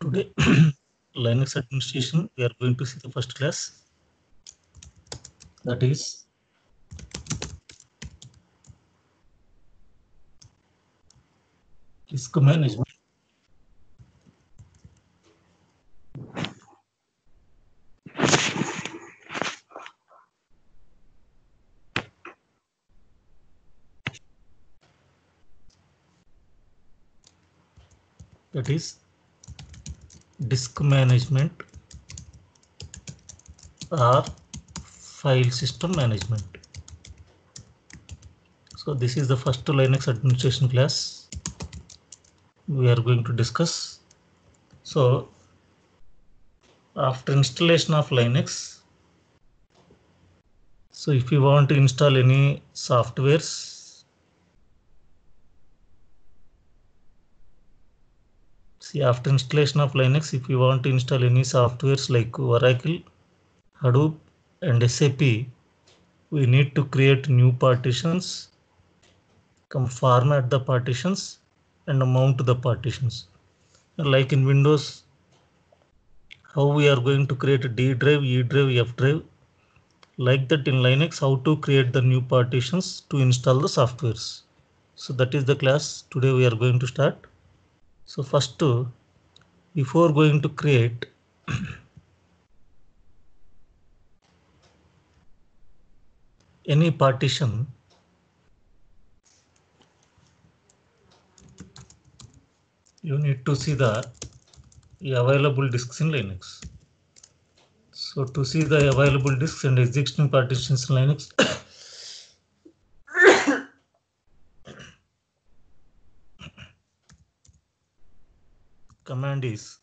Today, Linux administration, we are going to see the first class, that is disk management. That is disk management or file system management. So this is the first Linux administration class we are going to discuss. So after installation of Linux, so if you want to install any softwares, see, after installation of Linux, if you want to install any softwares like Oracle, Hadoop and SAP, we need to create new partitions, format the partitions and mount the partitions. Like in Windows, how we are going to create a D drive, E drive, F drive. Like that in Linux, how to create the new partitions to install the softwares. So that is the class today we are going to start. So first, before going to create any partition, you need to see the available disks in Linux. So to see the available disks and existing partitions in Linux, command is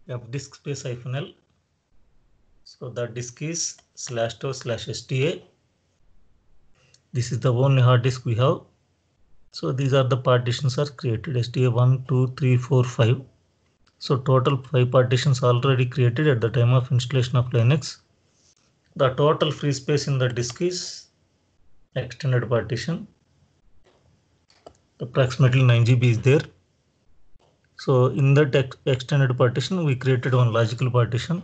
fdisk space -l. So the disk is /2/sta. This is the only hard disk we have. So these are the partitions are created, sta 1, 2, 3, 4, 5. So total 5 partitions already created at the time of installation of Linux. The total free space in the disk is extended partition. Approximately 9 GB is there. So in that extended partition, we created one logical partition.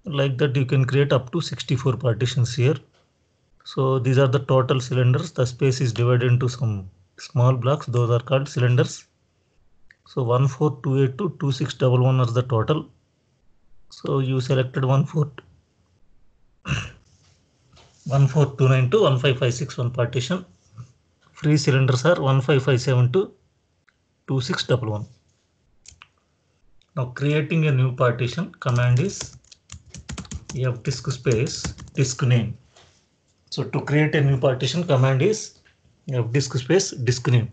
Like that, you can create up to 64 partitions here. So these are the total cylinders. The space is divided into some small blocks. Those are called cylinders. So 14282 2611 are the total. So you selected 14292 15561 one partition. Free cylinders are 15572 2611. Now creating a new partition, command is fdisk space disk name. So to create a new partition, command is fdisk space disk name.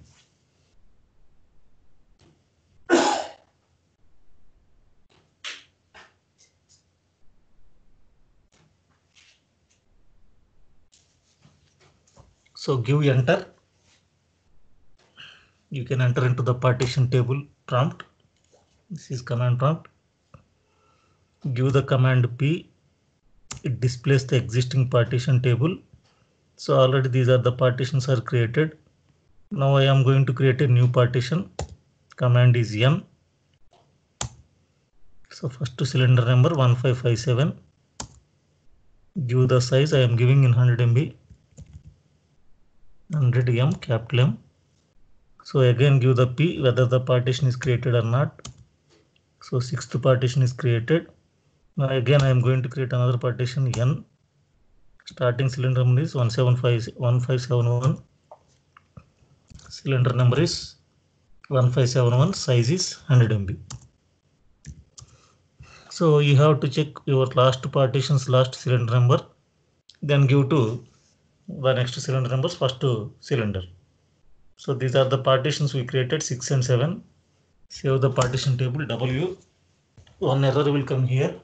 So give enter. You can enter into the partition table prompt. This is command prompt. Give the command P. It displays the existing partition table. So already these are the partitions are created. Now I am going to create a new partition. Command is N. So first cylinder number 1557. Give the size, I am giving in 100 MB. 100 M, capital M. So again give the P whether the partition is created or not. So sixth partition is created. Now again I am going to create another partition N. Starting cylinder number is 1571. Cylinder number is 1571. Size is 100 MB. So you have to check your last partition's last cylinder number. Then give to the next cylinder numbers first cylinder. So these are the partitions we created 6 and 7. Save the partition table W. One error will come here.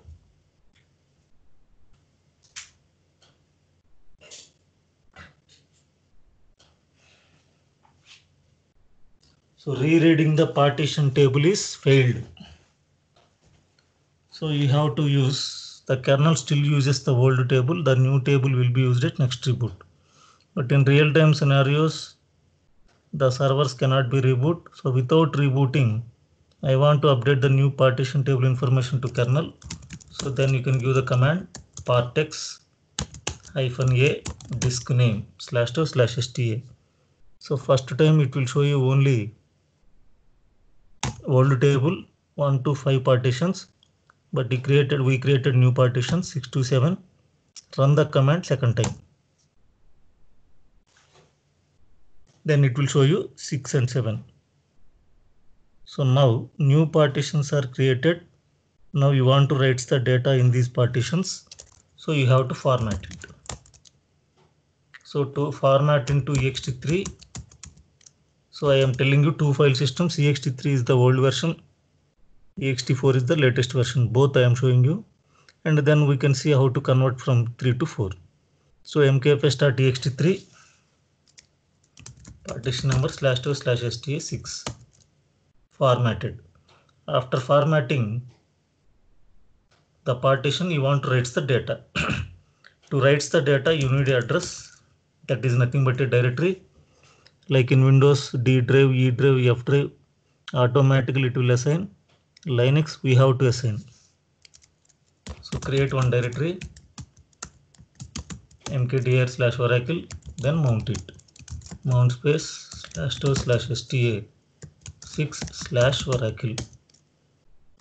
So rereading the partition table is failed. So you have to use, the kernel still uses the old table. The new table will be used at next reboot. But in real-time scenarios, the servers cannot be reboot. So without rebooting, I want to update the new partition table information to kernel. So then you can give the command partex -a disk name /2/sta. So first time it will show you only old table 1 to 5 partitions, but we created new partitions 6 to 7. Run the command second time. Then it will show you 6 and 7. So now new partitions are created. Now you want to write the data in these partitions. So you have to format it. So to format into ext3, so I am telling you two file systems. ext3 is the old version, ext4 is the latest version. Both I am showing you. And then we can see how to convert from 3 to 4. So mkfs.ext3 partition number /2/sta6 formatted. After formatting the partition, you want to write the data. To write the data, you need address. That is nothing but a directory. Like in Windows, D drive, E drive, F drive, automatically it will assign. Linux, we have to assign. So create one directory, mkdir/oracle, then mount it. Mount space /2/sta6/oracle.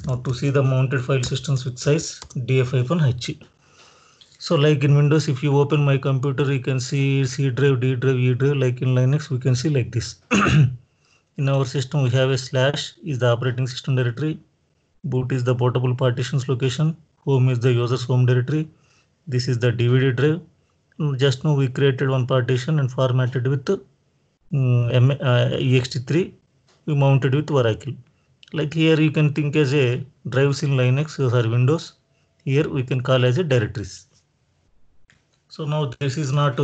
Now to see the mounted file systems with size, df-h. So like in Windows, if you open my computer, you can see C drive, D drive, E drive. Like in Linux, we can see like this. In our system, we have a slash is the operating system directory. Boot is the portable partitions location. Home is the user's home directory. This is the DVD drive. Just now we created one partition and formatted with ext3. We mounted with Oracle. Like here you can think as a drives in Linux or Windows. Here we can call as a directories. So now this is not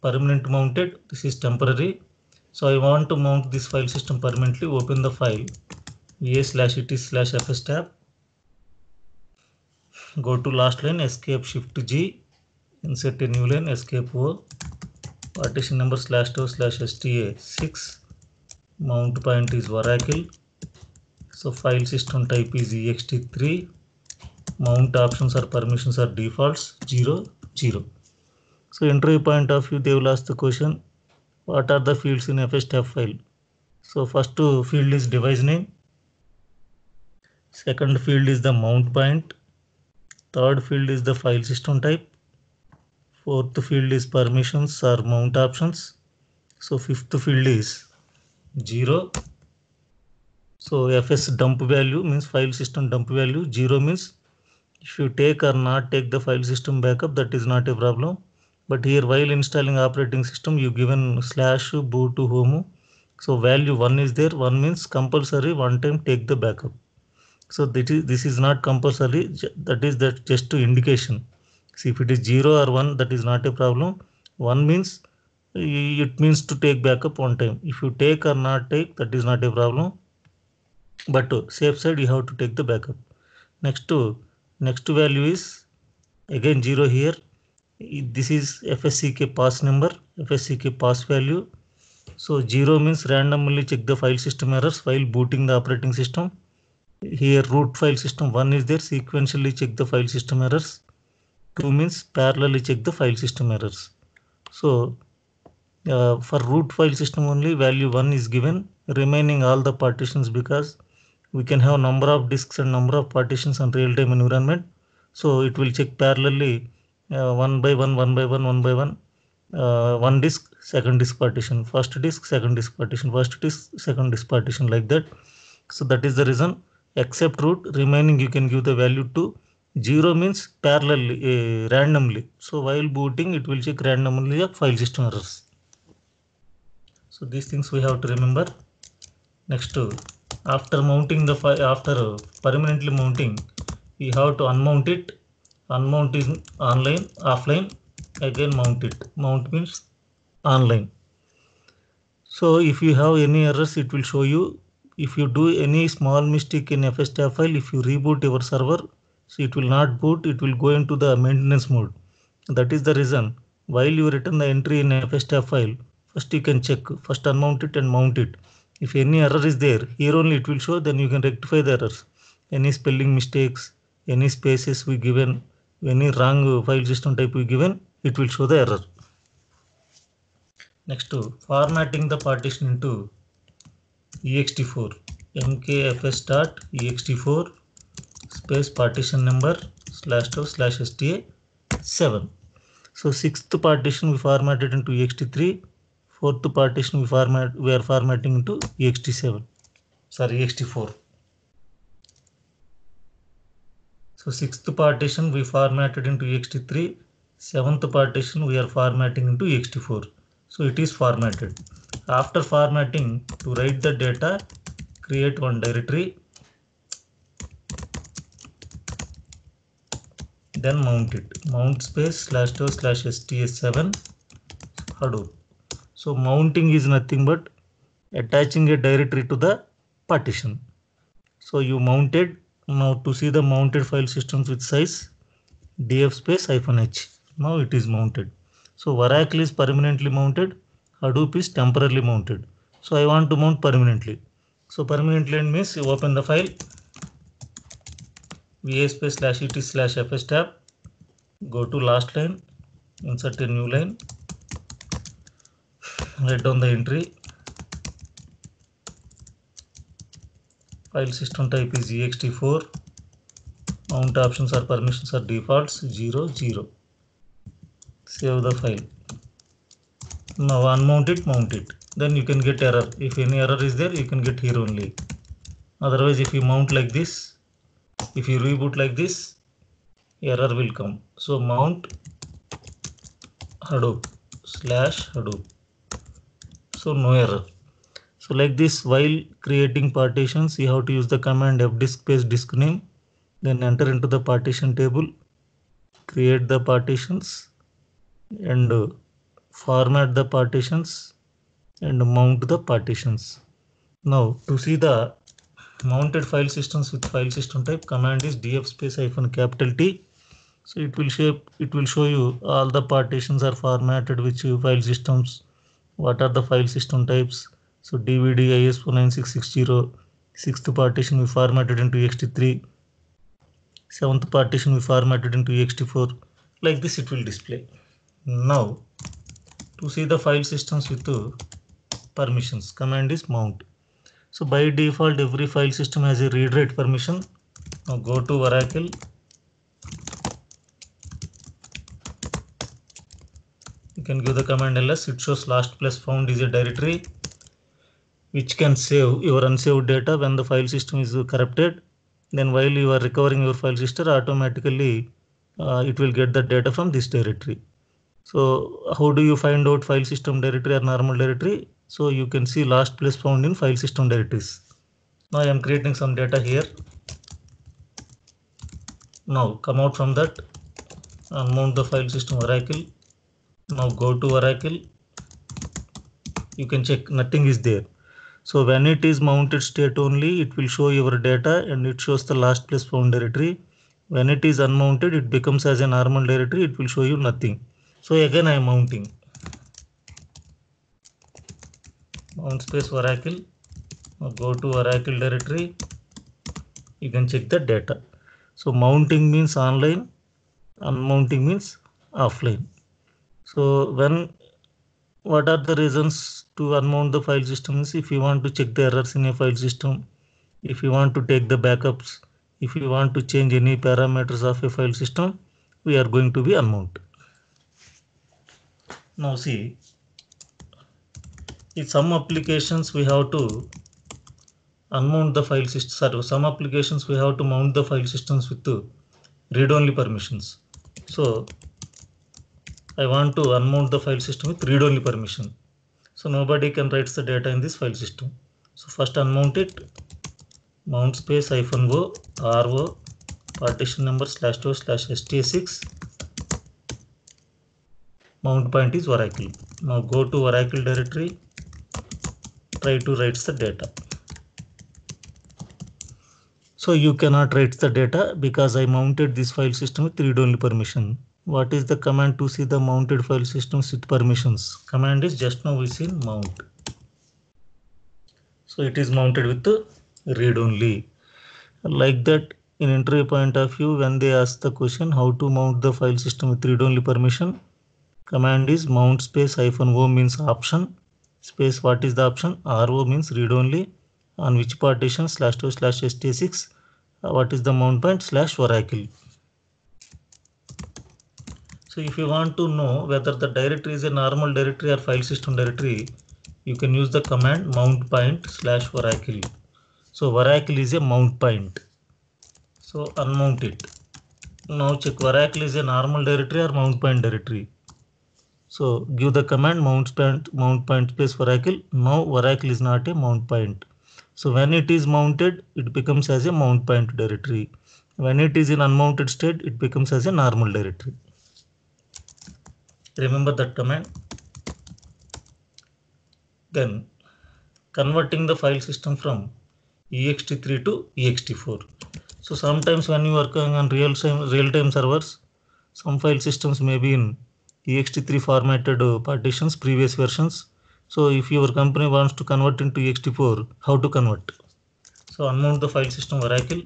permanent mounted. This is temporary. So I want to mount this file system permanently. Open the file va/it/fs tab. Go to last line, escape shift G, insert a new line, escape O, partition number /2/sta6, mount point is Oracle. So file system type is ext3, mount options or permissions are defaults 0, 0. So interview point of view, they will ask the question, what are the fields in fstab file? So first field is device name, second field is the mount point, third field is the file system type, fourth field is permissions or mount options. So fifth field is 0. So fs dump value means file system dump value. 0 means if you take or not take the file system backup, that is not a problem. But here while installing operating system, you given /boot to home. So value 1 is there. 1 means compulsory one time take the backup. So this is not compulsory. That is just to indication. See, if it is 0 or 1, that is not a problem. 1 means it means to take backup one time. If you take or not take, that is not a problem. But safe side, you have to take the backup. Next value is again 0 here. This is FSCK pass number, FSCK pass value. So 0 means randomly check the file system errors while booting the operating system. Here root file system 1 is there, sequentially check the file system errors. 2 means parallelly check the file system errors. So for root file system only value 1 is given, remaining all the partitions, because we can have number of disks and number of partitions on real-time environment. So it will check parallelly one by one, one disk, second disk partition, first disk, second disk partition, first disk, second disk partition, like that. So that is the reason. Except root, remaining you can give the value to 0 means parallelly, randomly. So while booting, it will check randomly the file system errors. So these things we have to remember. Next, after mounting the file, after permanently mounting, we have to unmount it. Unmount is online, offline, again mount it. Mount means online. So if you have any errors, it will show you. If you do any small mistake in fstab file, if you reboot your server, so it will not boot, it will go into the maintenance mode. That is the reason while you return the entry in fstab file, first you can check, first unmount it and mount it. If any error is there, here only it will show, then you can rectify the errors. Any spelling mistakes, any spaces we given, any wrong file system type we given, it will show the error. Next to formatting the partition into ext4, mkfs.ext4 space partition number /2/sta7. So sixth partition we formatted into ext3, fourth partition we are formatting into ext7. Sorry, ext4. So sixth partition we formatted into ext3, seventh partition we are formatting into ext4. So it is formatted. After formatting, to write the data, create one directory, then mount it. Mount space /2/sta7 Hadoop. So mounting is nothing but attaching a directory to the partition. So you mounted. Now to see the mounted file systems with size, df space -h. Now it is mounted. So Oracle is permanently mounted, Hadoop is temporarily mounted. So I want to mount permanently. So permanently means you open the file, va space /et/fs tab, go to last line, insert a new line, write down the entry, file system type is ext4, mount options or permissions or defaults 0, 0. Save the file. Now unmount it, mount it. Then you can get error. If any error is there, you can get here only. Otherwise, if you mount like this, if you reboot like this, error will come. So mount Hadoop /Hadoop. So no error. So like this, while creating partitions, you have to use the command fdisk space disk name, then enter into the partition table, create the partitions, and format the partitions and mount the partitions. Now to see the mounted file systems with file system type, command is df space -T. So it will show you all the partitions are formatted which file systems, what are the file system types. So DVD ISO9660, sixth partition we formatted into ext3, seventh partition we formatted into ext4. Like this it will display. Now to see the file systems with permissions, command is mount. So by default every file system has a read write permission. Now go to Oracle, you can give the command ls. It shows last plus found is a directory which can save your unsaved data when the file system is corrupted. Then while you are recovering your file system, automatically it will get the data from this directory. So how do you find out file system directory or normal directory? So you can see last place found in file system directories. Now I am creating some data here. Now come out from that and mount the file system Oracle. Now go to Oracle. You can check nothing is there. So when it is mounted state only, it will show your data and it shows the last place found directory. When it is unmounted, it becomes as a normal directory. It will show you nothing. So again I am mounting. Mount space Oracle. Now go to Oracle directory. You can check the data. So mounting means online, unmounting means offline. So what are the reasons to unmount the file systems? If you want to check the errors in a file system, if you want to take the backups, if you want to change any parameters of a file system, we are going to be unmount. Now see, in some applications we have to unmount the file system. Sorry, some applications we have to mount the file systems with read-only permissions. So I want to unmount the file system with read-only permission. So nobody can write the data in this file system. So first unmount it, mount space -o ro partition number /2/sta6. Mount point is Oracle. Now go to Oracle directory, try to write the data. So you cannot write the data because I mounted this file system with read-only permission. What is the command to see the mounted file systems with permissions? Command is just now we seen mount. So it is mounted with read only. Like that, in interview point of view, when they ask the question how to mount the file system with read only permission, command is mount space -o means option space what is the option, ro means read only, on which partition /2/sta6, what is the mount point /oracle. So if you want to know whether the directory is a normal directory or file system directory, you can use the command mount point /oracle. So oracle is a mount point. So unmount it. Now check oracle is a normal directory or mount point directory. So give the command mount point space oracle. Now oracle is not a mount point. So when it is mounted, it becomes as a mount point directory. When it is in unmounted state, it becomes as a normal directory. Remember that command. Then converting the file system from ext3 to ext4. So sometimes when you are working on real-time servers, some file systems may be in ext3 formatted partitions, previous versions. So if your company wants to convert into ext4, how to convert? So unmount the file system oracle.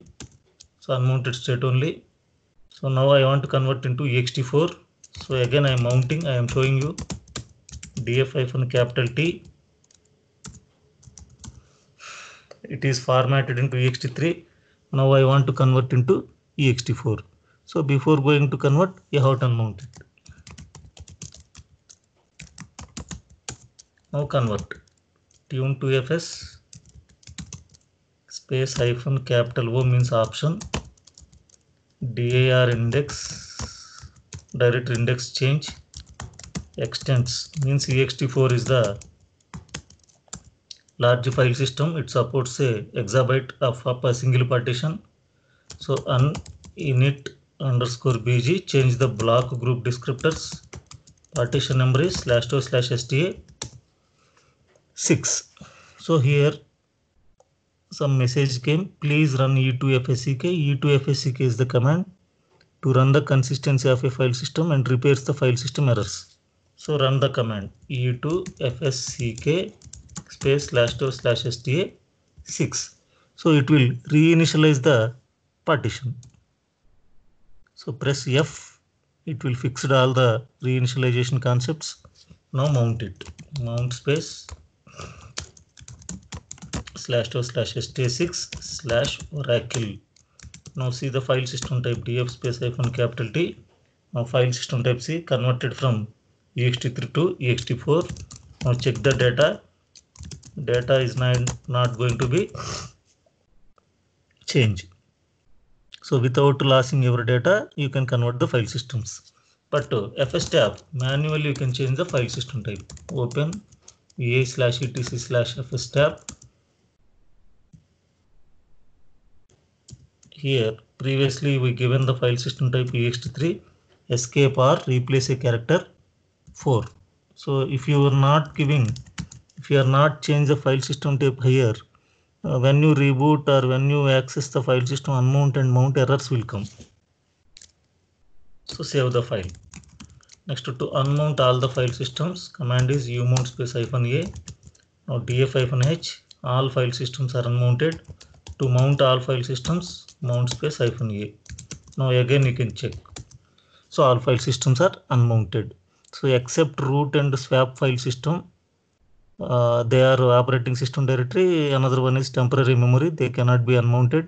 So unmounted state only. So now I want to convert into ext4. So again I am mounting, I am showing you df-T. It is formatted into ext3. Now I want to convert into ext4. So before going to convert, you have to unmount it. Now convert. Tune to fs space -O means option, dir index, directory index change, extents means ext4 is the large file system. It supports a exabyte of a single partition. So init _bg, change the block group descriptors. Partition number is /2/sta6. So here some message came, please run e2fsck. E2fsck is the command to run the consistency of a file system and repairs the file system errors. So run the command e2fsck space /2/sta6. So it will reinitialize the partition. So press F, it will fix all the reinitialization concepts. Now mount it. Mount space /2/sta6/oracle. Now see the file system type df space -T. Now file system type C, converted from ext3 to ext4. Now check the data. Data is not going to be changed. So without losing your data, you can convert the file systems. But fs tab, manually you can change the file system type. Open va/etc/fs tab. Here previously we given the file system type ext3, escape or replace a character 4. So if you are not change the file system type here, when you reboot or when you access the file system, unmount and mount errors will come. So save the file. Next, to unmount all the file systems, command is umount space -a. Now df-h, all file systems are unmounted. To mount all file systems, mount space -a. Now again you can check. So all file systems are unmounted. So except root and swap file system, they are operating system directory. Another one is temporary memory. They cannot be unmounted.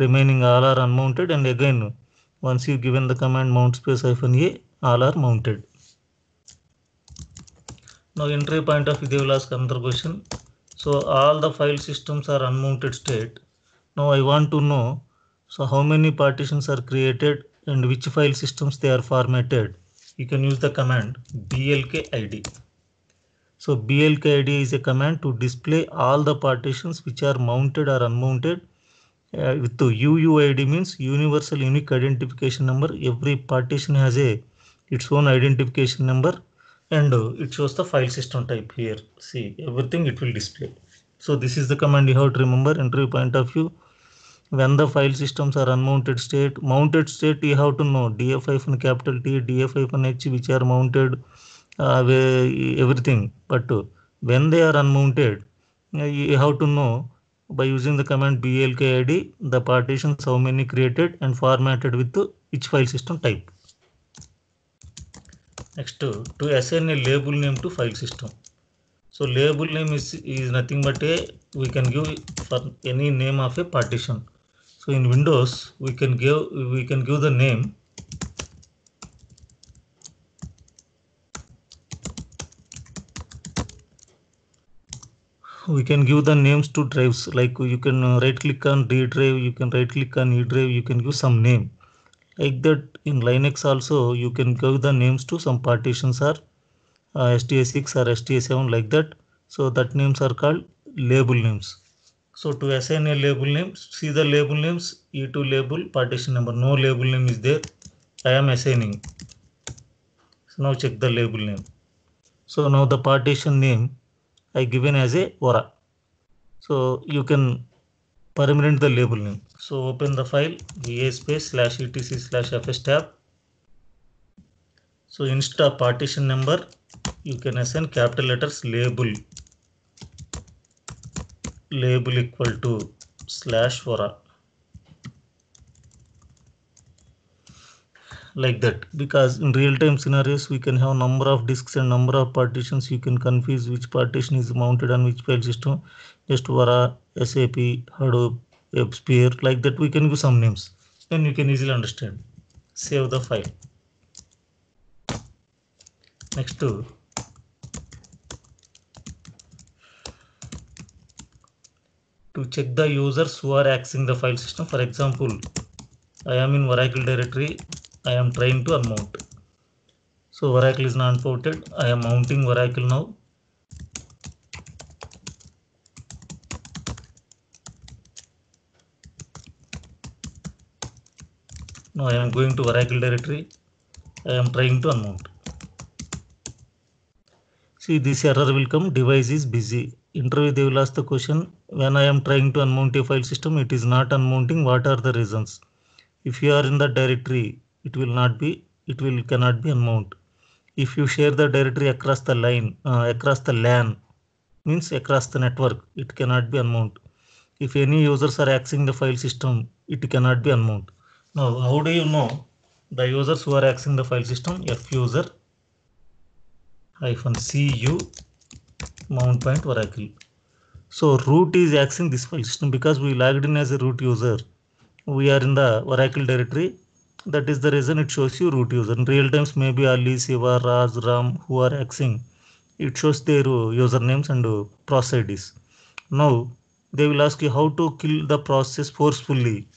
Remaining all are unmounted. And again, once you given the command mount space -a, all are mounted. Now entry point of view, they will ask another question. So all the file systems are unmounted state. Now I want to know, so how many partitions are created and which file systems they are formatted. You can use the command blkid. So blkid is a command to display all the partitions which are mounted or unmounted. With the UUID means universal unique identification number. Every partition has its own identification number, and it shows the file system type here. See everything it will display. So this is the command you have to remember. Entry point of view, when the file systems are unmounted state, mounted state you have to know df-T, df-h which are mounted, everything. But when they are unmounted, You have to know by using the command blkid the partitions how many created and formatted with each file system type. Next, to assign a label name to file system. So label name is nothing but we can give for any name of a partition. So in Windows we can give the name names to drives, like you can right click on D drive, you can right click on E drive, you can give some name. Like that in Linux also you can give the names to some partitions or STA6 or STA7 like that. So that names are called label names. So to assign a label name, see the label names, E2 label, partition number, no label name is there. I am assigning. So now check the label name. So now the partition name I given as a Vora. So you can permanent the label name. So open the file va space /etc/fs tab. So instead of partition number, you can assign capital letters label equal to /Vora. Like that, because in real-time scenarios we can have number of disks and number of partitions. You can confuse which partition is mounted on which file system. Just Vora, SAP, Hadoop, WebSphere, like that we can give some names. Then you can easily understand. Save the file. Next, to check the users who are accessing the file system. For example, I am in Oracle directory. I am trying to unmount. So Oracle is not mounted. I am mounting Oracle now. Now I am going to Oracle directory. I am trying to unmount. See, this error will come, device is busy. Interview they will ask the question, when I am trying to unmount a file system, it is not unmounting, what are the reasons? If you are in the directory, it cannot be unmount. If you share the directory across the line, across the LAN, means across the network, it cannot be unmount. If any users are accessing the file system, it cannot be unmount. Now, how do you know the users who are accessing the file system? fuser -cu mount point Oracle. So root is accessing this file system because we logged in as a root user. We are in the Oracle directory. That is the reason it shows you root user. In real times, maybe Ali, Siva, Raj, Ram who are accessing, it shows their usernames and process IDs. Now they will ask you how to kill the process forcefully.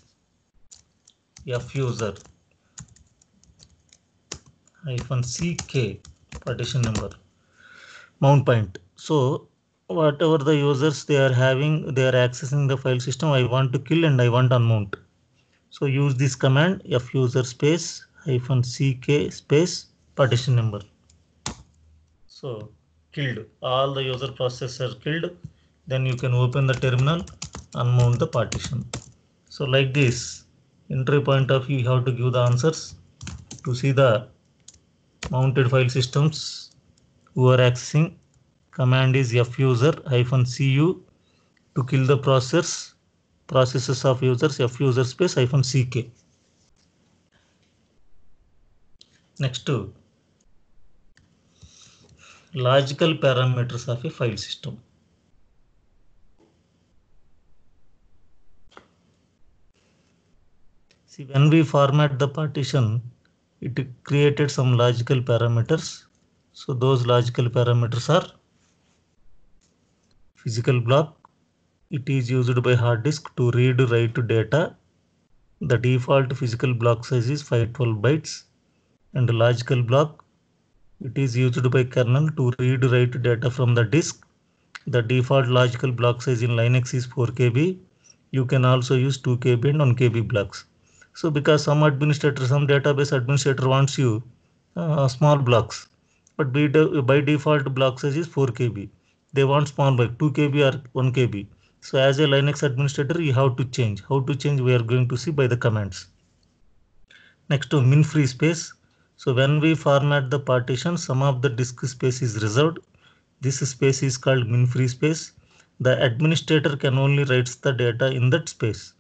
fuser -ck partition number mount point. So whatever the users they are having, they are accessing the file system, I want to kill and I want to unmount. So use this command fuser space -ck space partition number. So killed, all the user processes are killed. Then you can open the terminal, unmount the partition. So like this, entry point of view, you have to give the answers. To see the mounted file systems who are accessing, command is fuser -cu. To kill the processes of users, fuser space -ck. Next, to logical parameters of a file system. See, when we format the partition, it created some logical parameters. So those logical parameters are physical block. It is used by hard disk to read write data. The default physical block size is 512 bytes. And logical block, it is used by kernel to read write data from the disk. The default logical block size in Linux is 4 KB. You can also use 2 KB and 1 KB blocks. So because some database administrator wants you small blocks, but by default block size is 4 KB. They want small block 2 KB or 1 KB. So as a Linux administrator, you have to change. How to change, we are going to see by the commands. Next, to min free space. So when we format the partition, some of the disk space is reserved. This space is called min free space. the administrator can only write the data in that space.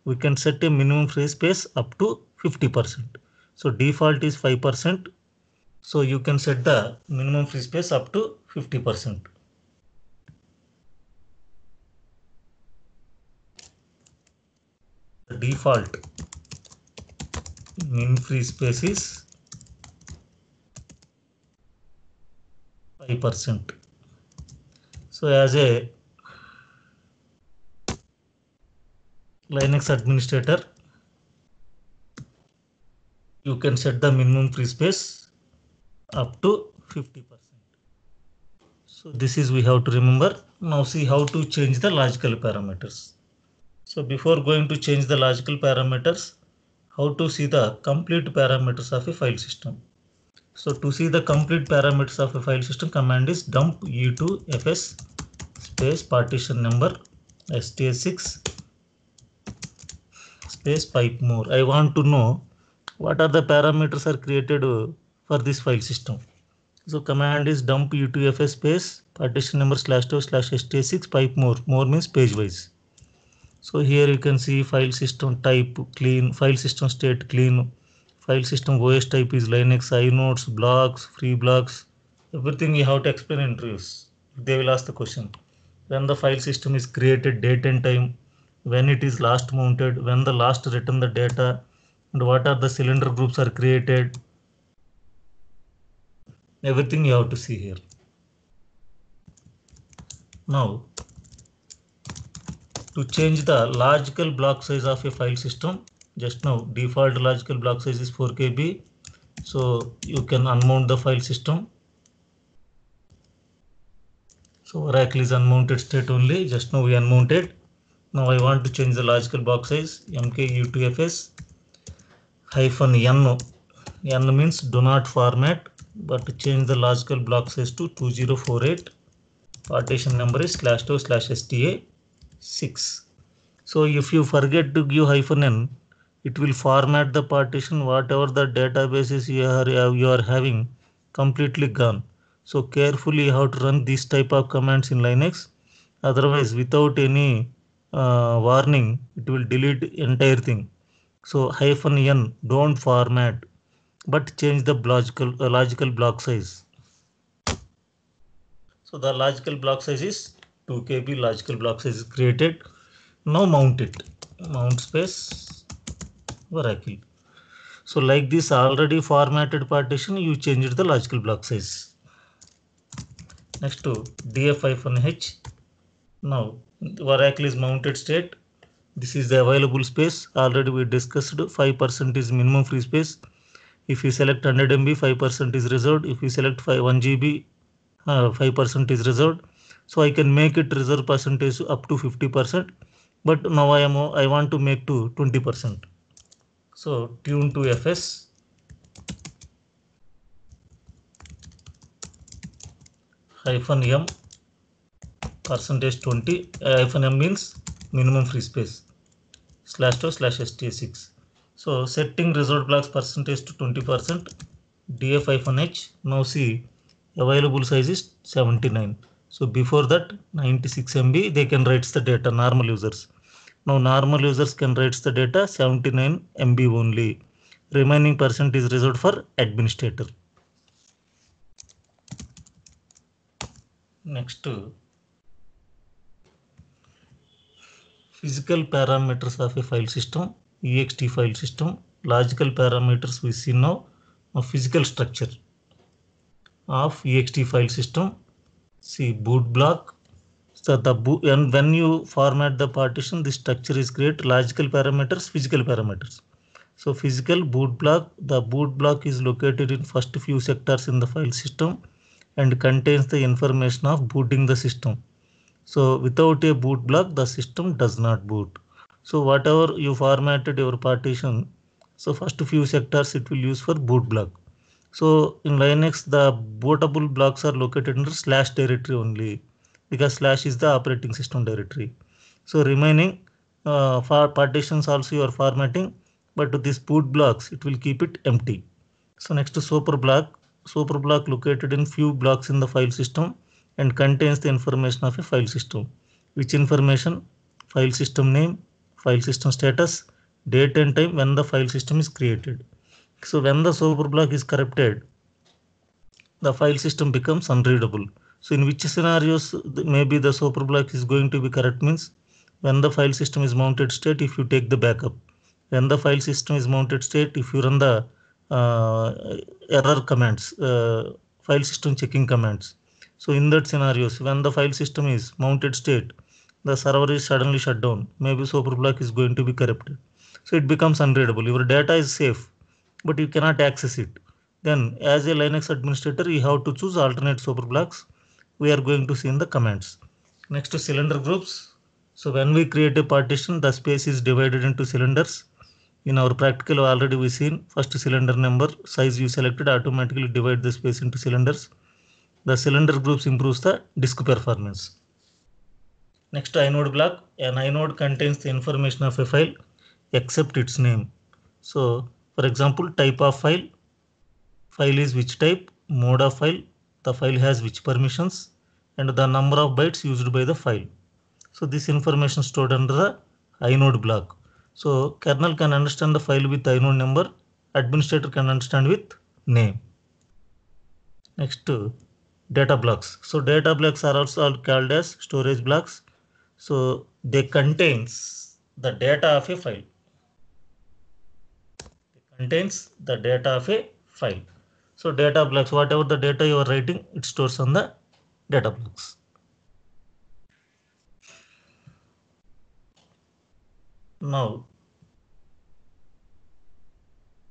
We can set a minimum free space up to 50%. So default is 5%. So you can set the minimum free space up to 50%. The default min free space is 5%. So as a Linux administrator, you can set the minimum free space up to 50%. So this is we have to remember. Now see how to change the logical parameters. So before going to change the logical parameters, how to see the complete parameters of a file system. So to see the complete parameters of a file system, command is dump e2 fs space partition number sta6 space pipe more. I want to know what are the parameters are created for this file system. So command is dump e2 fs space partition number /2/sta6 pipe more. More means page wise. So here you can see file system type clean, file system state clean, file system OS type is Linux, inodes, blocks, free blocks, everything you have to explain in interviews. They will ask the question. When the file system is created, date and time, when it is last mounted, when the last written the data, and what are the cylinder groups are created. Everything you have to see here. Now, to change the logical block size of a file system, just now default logical block size is 4 KB. So you can unmount the file system. So Oracle is unmounted state only. Just now we unmounted. Now I want to change the logical block size. mku2fs -n. N means do not format, but change the logical block size to 2048. Partition number is /2/sta6. So if you forget to give -n, it will format the partition, whatever the databases you are having completely gone. So carefully you have to run this type of commands in Linux. Otherwise, without any warning, it will delete entire thing. So -n, don't format, but change the logical block size. So the logical block size is 2 KB. Logical block size is created. Now mount it. Mount space Oracle. So like this already formatted partition, you changed the logical block size. Next to df-h. Now Oracle is mounted state. This is the available space. Already we discussed 5% is minimum free space. If you select 100 MB, 5% is reserved. If you select 1 GB, 5% is reserved. So I can make it reserve percentage up to 50%. But now I want to make to 20%. So tune to fs -m %20 -m means minimum free space /2/sta6. So setting reserved blocks percentage to 20%. df-h. Now see available size is 79. So before that 96 MB they can write the data, normal users. Now normal users can write the data 79 MB only. Remaining percent is reserved for administrator. Next, physical parameters of a file system, ext file system. Logical parameters we see now. Physical structure of ext file system. See boot block. So and when you format the partition, the structure is created. Logical parameters, physical parameters. So physical boot block. The boot block is located in first few sectors in the file system and contains the information of booting the system. So without a boot block, the system does not boot. So whatever you formatted your partition, so first few sectors it will use for boot block. So in Linux, the bootable blocks are located under / directory only, because / is the operating system directory. So remaining for partitions also you are formatting, but to this boot blocks, it will keep it empty. So next to super block located in few blocks in the file system and contains the information of a file system. Which information? File system name, file system status, date and time when the file system is created. So when the superblock is corrupted, the file system becomes unreadable. So in which scenarios maybe the superblock is going to be correct means when the file system is mounted state, if you take the backup, when the file system is mounted state, if you run the error commands, file system checking commands. So in that scenarios, when the file system is mounted state, the server is suddenly shut down. Maybe superblock is going to be corrupted. So it becomes unreadable. Your data is safe, but you cannot access it. Then as a Linux administrator, you have to choose alternate superblocks. We are going to see in the commands. Next to cylinder groups. So when we create a partition, the space is divided into cylinders. In our practical already we seen first cylinder number size you selected automatically divide the space into cylinders. The cylinder groups improves the disk performance. Next inode block. An inode contains the information of a file except its name. So for example, type of file, file is which type, mode of file, the file has which permissions, and the number of bytes used by the file. So this information stored under the inode block. So kernel can understand the file with inode number, administrator can understand with name. Next data blocks. So data blocks are also called as storage blocks. So they contains the data of a file. Contains the data of a file. So data blocks, whatever the data you are writing, it stores on the data blocks. Now,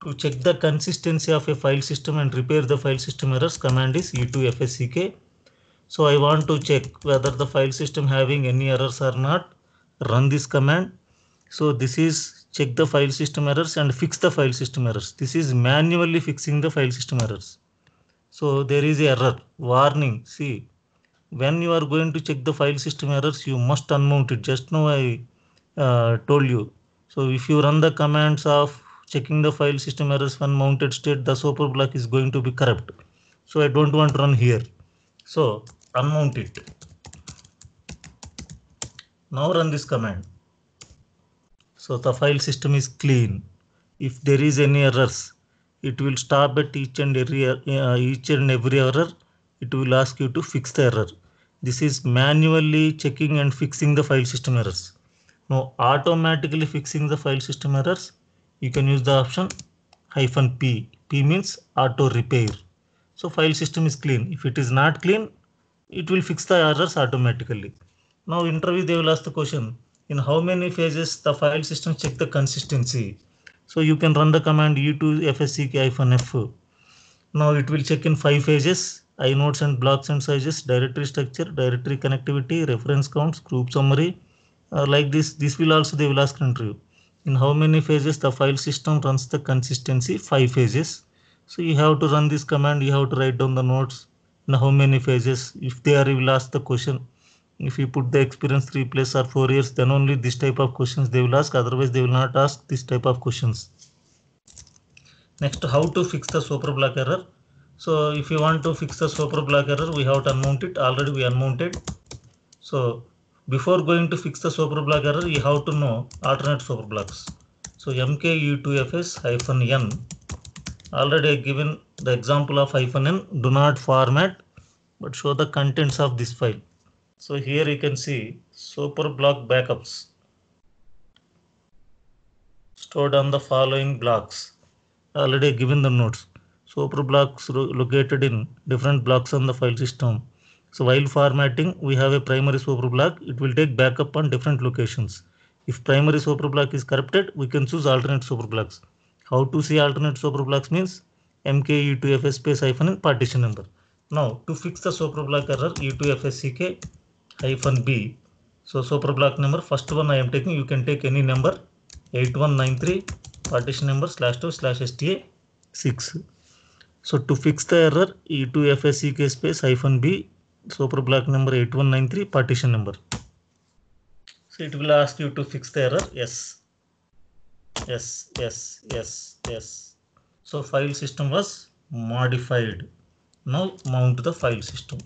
to check the consistency of a file system and repair the file system errors, command is e2fsck. So I want to check whether the file system having any errors or not. Run this command. So this is check the file system errors and fix the file system errors. This is manually fixing the file system errors. So there is a error warning. See, when you are going to check the file system errors, you must unmount it. Just now I told you. So if you run the commands of checking the file system errors when mounted state, the superblock is going to be corrupt. So I don't want to run here. So unmount it. Now run this command. So the file system is clean. If there is any errors, it will stop at each and every error. It will ask you to fix the error. This is manually checking and fixing the file system errors. Now automatically fixing the file system errors, you can use the option -p. P means auto repair. So file system is clean. If it is not clean, it will fix the errors automatically. Now interview they will ask the question, in how many phases the file system check the consistency. So you can run the command e2fsck-f. Now it will check in 5 phases: inodes and blocks and sizes, directory structure, directory connectivity, reference counts, group summary. Like this will also they will ask interview. In how many phases the file system runs the consistency? 5 phases. So you have to run this command, you have to write down the notes in how many phases. If they are, will ask the question. If you put the experience 3 plus or 4 years, then only this type of questions they will ask. Otherwise, they will not ask this type of questions. Next, how to fix the superblock error. So if you want to fix the superblock error, we have to unmount it. Already we unmounted. So before going to fix the superblock error, you have to know alternate superblocks. So mku2fs-n. Already I given the example of -n. Do not format, but show the contents of this file. So here you can see superblock backups stored on the following blocks. Already given the notes. Superblocks located in different blocks on the file system. So while formatting, we have a primary superblock. It will take backup on different locations. If primary superblock is corrupted, we can choose alternate superblocks. How to see alternate superblocks means mke2fs space-n partition number. Now to fix the superblock error, e2fsck-b. So superblock number, first one I am taking, you can take any number, 8193 partition number /2/sta6. So to fix the error, e2fsck space-b, superblock number 8193 partition number. So it will ask you to fix the error. Yes. So file system was modified. Now mount the file system.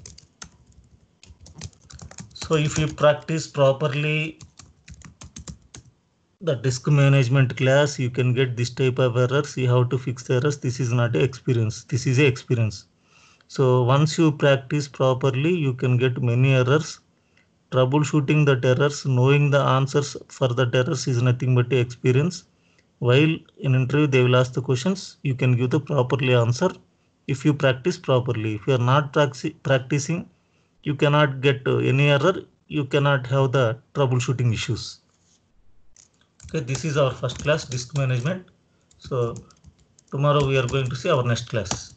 So if you practice properly the disk management class, you can get this type of errors. See how to fix the errors. This is not a experience. This is a experience. So once you practice properly, you can get many errors. Troubleshooting the errors, knowing the answers for the errors is nothing but a experience. While in interview they will ask the questions, you can give the properly answer if you practice properly. If you are not practicing, you cannot get any error. You cannot have the troubleshooting issues. Okay, this is our first class, disk management. So tomorrow we are going to see our next class.